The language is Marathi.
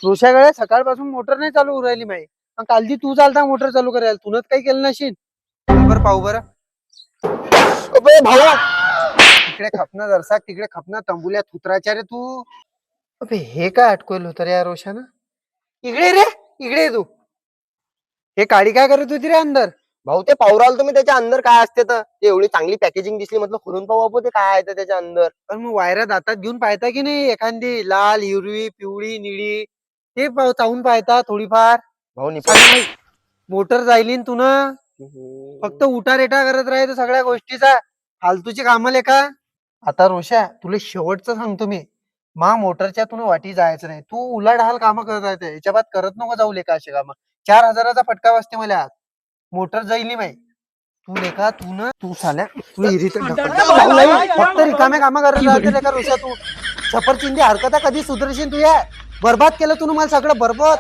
रोशाकडे सकाळपासून मोटर नाही चालू राहिली माई. कालची तू चालता मोटर चालू करायला तुनच काही केलं नशील. बरं पाहू बरं. भाऊ तिकडे खपना जरसा तिकडे खपना तंबुल्या थुत्राच्या रे तू. हे काय अटकवलं होतं रे या रोशानं. इकडे रे इकडे ये तू. हे काळी काय करत होती रे अंदर. भाऊ ते पाहू राहिलो तुम्ही त्याच्या अंदर काय असते तर ते एवढी चांगली पॅकेजिंग दिसली म्हटलं खोलून पाहू आपण ते काय आहे तर त्याच्या अंदर. पण मग वायरा दातात घेऊन पाहता की नाही एखादी लाल हिरवी पिवळी निळी ते चावून पाहता थोडीफार. भाऊ मोटर जायली तू ना फक्त उठा रेटा करत राहायचं सगळ्या गोष्टीचा फालतूची कामाले का. आता रोशा तुला शेवटचं सांगतो मी मा मोटरच्या तुला वाटी जायचं नाही. तू उलाढाल कामं करत राहते याच्या बात करत नको जाऊ लेखा असे कामं. 4,000चा फटका वाजते मला आज. मोटर जाईली माई तू लेखा तू ना तू साल्या तुला फक्त रिकामे कामं करत राहते लेखा रोशा तू. सफरचिंदी हरकता कधी सुधरशील तू या बर्बाद केलं तू मला सगळं बरबाद.